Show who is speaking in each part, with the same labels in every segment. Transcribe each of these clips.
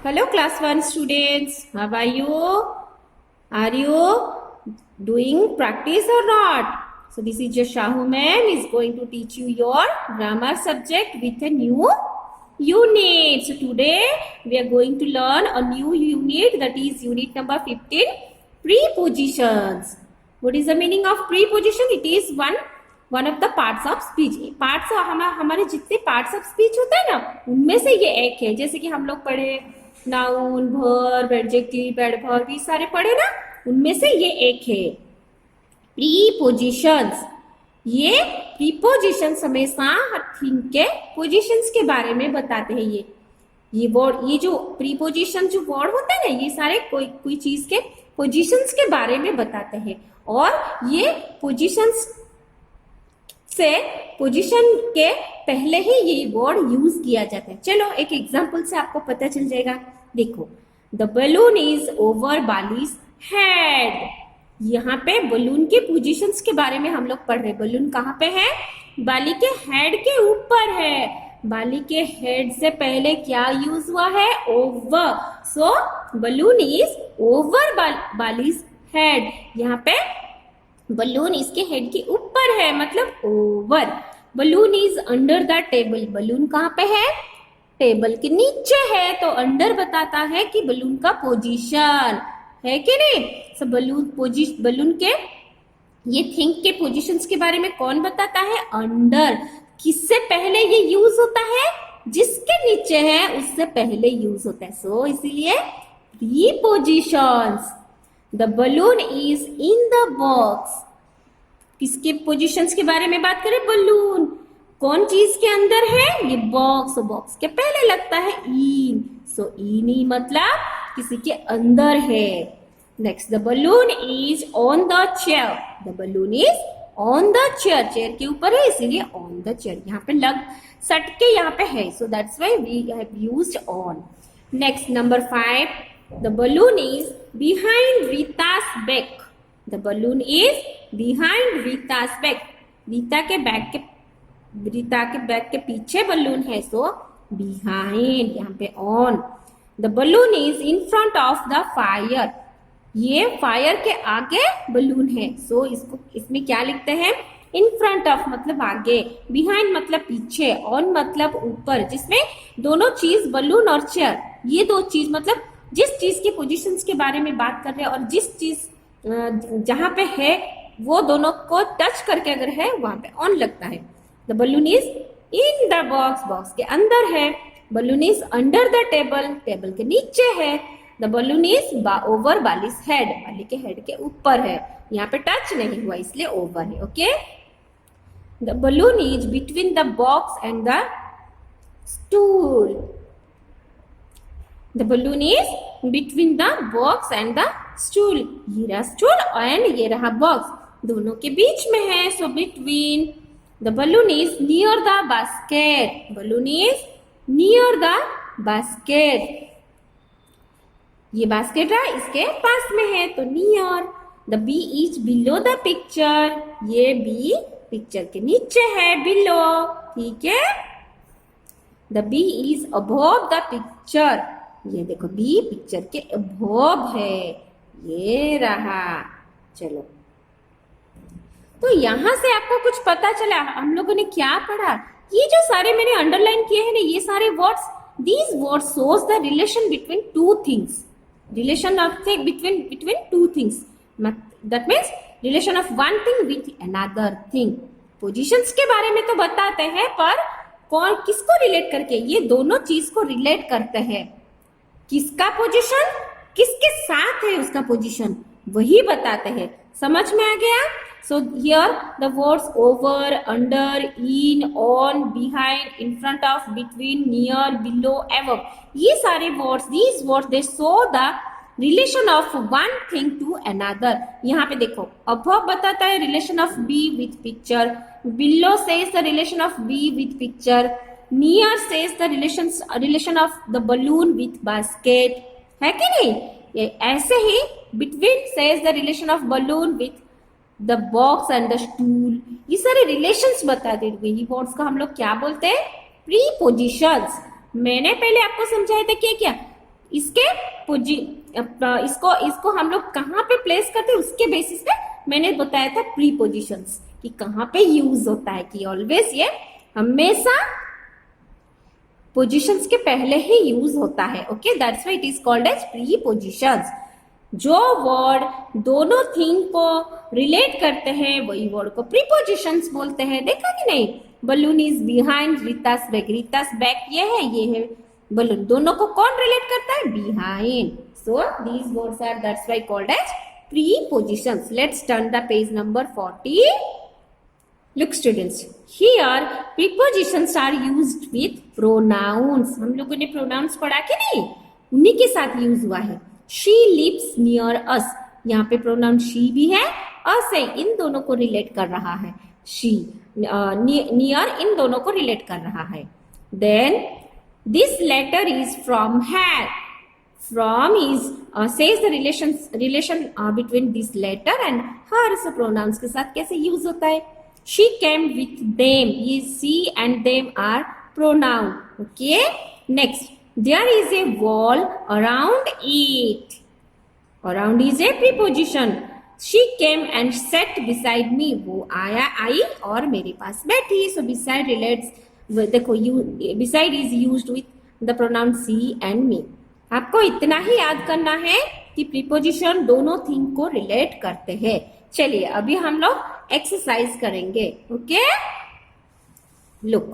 Speaker 1: Hello, class 1 students. How are you? Are you doing practice or not? So this is your Shahu ma'am is going to teach you your grammar subject with a new unit. So today we are going to learn a new unit, that is unit number 15, prepositions. What is the meaning of preposition? It is one of the parts of speech. Parts हमारे जितने parts of speech होते हैं ना, उनमें से ये एक है. जैसे कि हम लोग पढ़े नाउन, वर्ब, एडजेक्टिव, एडवर्ब, ये सारे पढ़े ना, उनमें से ये एक है प्रीपोजिशंस. ये प्रीपोजिशंस हमेशा हर थिंग के पोजिशंस के बारे में बताते हैं. ये वर्ड, ये जो प्रीपोजिशन जो वर्ड होते हैं ना, ये सारे कोई चीज के पोजिशंस के बारे में बताते हैं. और ये पोजिशंस से पोजीशन के पहले ही ये वर्ड यूज किया जाता है. चलो एक एग्जांपल से आपको पता चल जाएगा. देखो, the balloon is over Bali's head. यहाँ पे बलून के पोजीशंस के बारे में हम लोग पढ़ रहे. बलून कहाँ पे है? बाली के हेड के ऊपर है. बाली के हेड से पहले क्या यूज हुआ है? Over. So balloon is over Bali's head. यहाँ पे बलून इसके हेड के ऊपर है, मतलब over. Balloon is under the table. Balloon कहाँ पे है? टेबल के नीचे है. तो अंडर बताता है कि बलून का पोजीशन है कि नहीं. सो बलून के ये थिंग के पोजीशंस के बारे में कौन बताता है? अंडर. किससे पहले ये यूज होता है? जिसके नीचे है उससे पहले यूज होता है. सो इसीलिए prepositions. The balloon is in the box. किसके पोजिशंस के बारे में बात करें? बलून कौन चीज के अंदर है? ये बॉक्स. बॉक्स के पहले लगता है इन. सो इन ही मतलब किसी के अंदर है. Next, the balloon is on the chair. The balloon is on the chair. Chair के ऊपर है इसीलिए ऑन द चेयर. यहाँ पे लग सट के यहाँ पे है. So that's why we have used on. Next, number 5, the balloon is behind Rita's back. The balloon is behind Rita's back. Rita के बैक के पीछे बलून है. सो behind, यहाँ पे on. The balloon is in front of the fire. ये fire के आगे balloon है. सो इसमें क्या लिखते हैं? इन फ्रंट ऑफ मतलब आगे, बिहाइंड मतलब पीछे, ऑन मतलब ऊपर, जिसमें दोनों चीज बलून और चेयर, ये दो चीज मतलब जिस चीज के पोजीशंस के बारे में बात कर रहे हैं और जिस चीज जहां पे है वो दोनों को टच करके अगर है वहां पे ऑन लगता है. The balloon is in the box. Box के अंदर है. Balloon is under the table. Table के नीचे है. The balloon is over Bali's head. Bali के हेड के ऊपर है. यहाँ पे टच नहीं हुआ इसलिए ओवर है. Okay. The balloon is between the box and the stool. The balloon is between the box and the stool. ये रहा stool and ये रहा box, दोनों के बीच में है. So between. The balloon is near the basket. Balloon is near the basket. ये basket है इसके पास में है तो near. The bee is below the picture. ये bee पिक्चर के नीचे है, below. ठीक है. The bee is above the picture. ये देखो बी पिक्चर के अबोव है. ये रहा. चलो, तो यहां से आपको कुछ पता चला. हम लोगों ने क्या पढ़ा? ये जो सारे मैंने अंडरलाइन किए हैं ना, ये सारे words, these words shows the relation between two things. Relation of between two things. That means relation of one thing with another thing. Positions के बारे में तो बताते हैं, पर कौन किसको रिलेट करके? ये दोनों चीज को रिलेट करते हैं. किसका पोजीशन किसके साथ है, उसका पोजीशन वही बताते हैं. समझ में आ गया? So here the words over, under, in, on, behind, in front of, between, near, below, above, ये सारे words, these words they show the relation of one thing to another. यहाँ पे देखो, अबव बताता है relation of B with picture. Below says the relation of B with picture. Near says the relation of the balloon with basket. है कि नहीं? ये ऐसे ही between says the relation of balloon with the box and the stool. ये सारे relations बता देंगे. ये words का हम लोग क्या बोलते हैं? Prepositions. मैंने पहले आपको समझाया था क्या? इसके इसको इसको हम लोग कहाँ पे प्लेस करते हैं उसके बेसिस पे मैंने बताया था प्रीपोजिशंस कि कहाँ पे यूज होता है, कि ऑलवेज ये हमेशा पोजिशंस के पहले ही यूज होता है। Okay, that's why it is called as prepositions. जो वर्ड दोनों थिंग को रिलेट करते हैं वही वर्ड को प्रीपोजिशंस बोलते हैं। देखा कि नहीं, balloon is behind Rita's back, Rita's back ये है बलून, दोनों को कौन रिलेट करता है, behind. So these words are that's why called as prepositions. Let's turn the page number 40. Look students, here prepositions are used with pronouns. हम लोगों ने pronouns पढ़ा कि नहीं, उन्हीं के साथ यूज हुआ है। She lives near us, यहाँ पे pronoun she भी है, us है, इन दोनों को रिलेट कर रहा है। She near इन दोनों को रिलेट कर रहा है। Then this letter is from her. From is says the relation between this letter and her. So pronouns के साथ कैसे यूज होता है, she came with them, ये she and them are pronoun. Okay, next there is a wall around it. Around is a preposition. She came and sat beside me, वो आया आई और मेरे पास बैठी। So beside relates, देखो beside is used with the pronoun she and me. आपको इतना ही याद करना है कि प्रीपोजिशन दोनों थिंग को रिलेट करते हैं। चलिए अभी हम लोग एक्सरसाइज करेंगे। ओके, लुक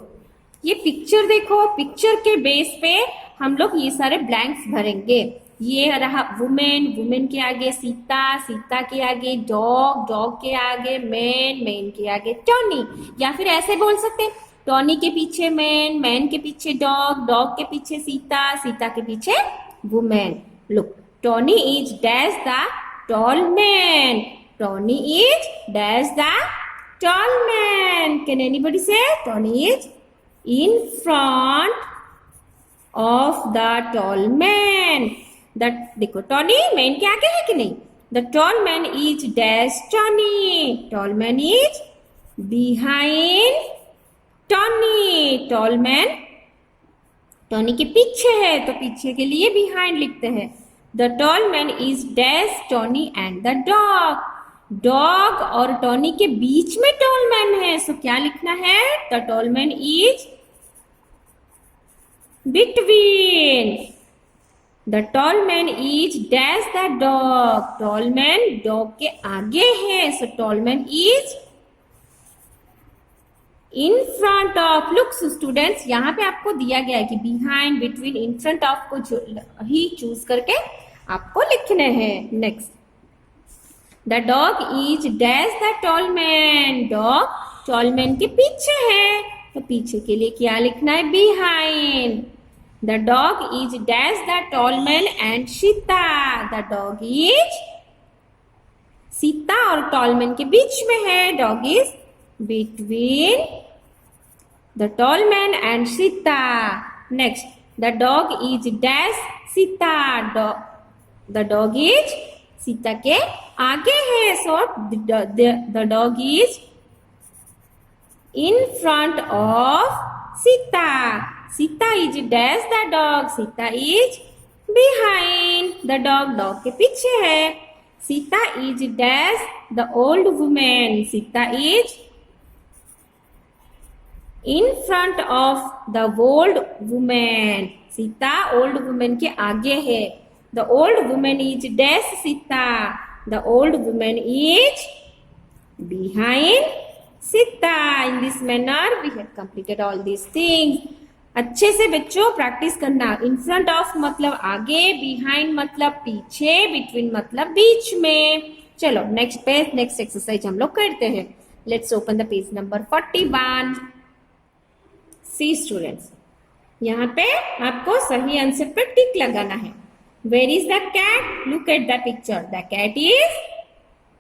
Speaker 1: ये पिक्चर देखो, पिक्चर के बेस पे हम लोग ये सारे ब्लैंक्स भरेंगे। ये रहा वुमेन, वुमेन के आगे सीता, सीता के आगे डॉग, डॉग के आगे मैन, मैन के आगे टॉनी, या फिर ऐसे बोल सकते हैं टॉनी के पीछे मैन, मैन के पीछे डॉग, डॉग के पीछे सीता, सीता के पीछे woman. Look, Tony is dash the tall man. Tony is dash the tall man. Can anybody say Tony is in front of the tall man? That देखो Tony man के आगे है कि नहीं? The tall man is dash Tony. Tall man is behind Tony. Tall man Tony के पीछे है तो पीछे के लिए बिहाइंड लिखते हैं। The tall man is dash Tony and the dog. Dog और टॉनी के बीच में टॉल मैन है, सो क्या लिखना है, the tall man is between. The tall man is dash the dog. Tall man dog के आगे है, so tall man is in front of. Look students, यहाँ पे आपको दिया गया है कि behind, between, in front of को ही चूज करके आपको लिखने हैं। Next, the dog is dash the tall man. Dog tall man के पीछे है तो पीछे के लिए क्या लिखना है, behind. The dog is dash the tall man and Sita. The dog is Sita और टॉल मैन के बीच में है, dog is between the tall man and Sita. Next, the dog is dash Sita. The dog is Sita के आगे है, so the dog is in front of Sita. Sita is dash the dog. Sita is behind the dog. Dog के पीछे है। Sita is dash the old woman. Sita is in front of the old woman. Sita old woman के आगे है। The old woman is dash Sita. The old woman is behind Sita. In this manner we have completed all these things. अच्छे से बच्चों practice करना। In front of मतलब आगे, behind मतलब पीछे, between मतलब बीच में। चलो नेक्स्ट पेज, नेक्स्ट एक्सरसाइज हम लोग करते हैं। Let's open the page number 41. See students, यहाँ पे आपको सही आंसर पे टिक लगाना है। Where is the cat? Look at the picture. The cat is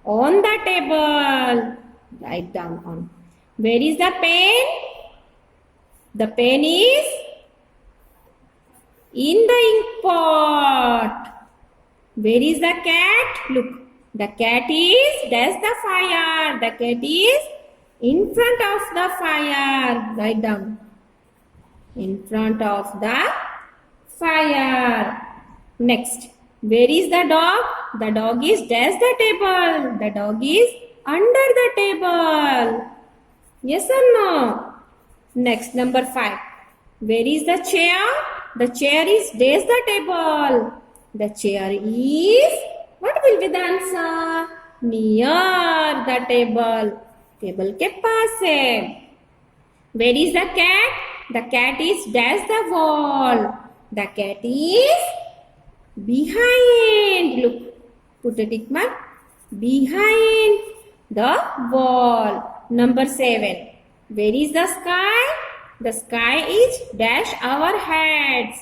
Speaker 1: on the table. Write down on. Where is the pen? The pen is in the ink pot. Where is the cat? Look, the cat is dash the fire. The cat is in front of the fire. Write down, in front of the fire. Next, where is the dog? The dog is dash the table. The dog is under the table. Yes or no? Next, number 5. Where is the chair? The chair is dash the table. The chair is, what will be the answer? Near the table. Table के पास है. Where is the cat? The cat is dash the wall. The cat is behind. Look, put a tick mark. Behind the wall. Number 7. Where is the sky? The sky is dash our heads.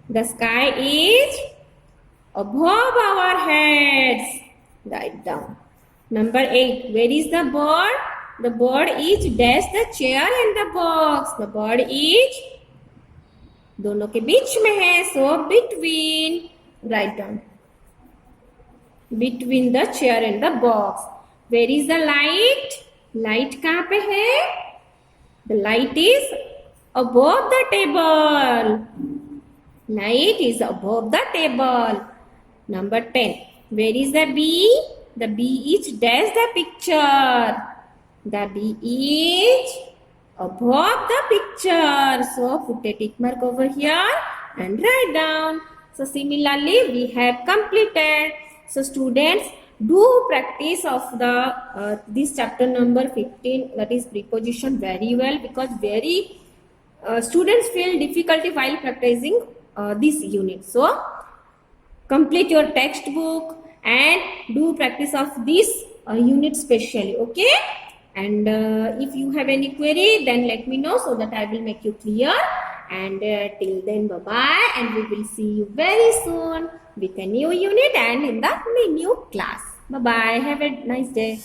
Speaker 1: The sky is above our heads. Write down. Number 8. Where is the bird? The bird is dash the chair and the box. The bird is दोनों के बीच में है. So between. Write down. Between the chair and the box. Where is the light? Light कहाँ पे है? The light is above the table. Light is above the table. Number 10. Where is the bee? The bee is dash the picture. The bee is above the picture. So put a tick mark over here and write down. So similarly we have completed. So students, do practice of the this chapter number 15, that is preposition, very well, because very students feel difficulty while practicing this unit. So complete your textbook and do practice of this unit specially. Okay, and if you have any query, then let me know so that I will make you clear. And till then, bye bye, and we will see you very soon with a new unit and in the new class. Bye bye, have a nice day.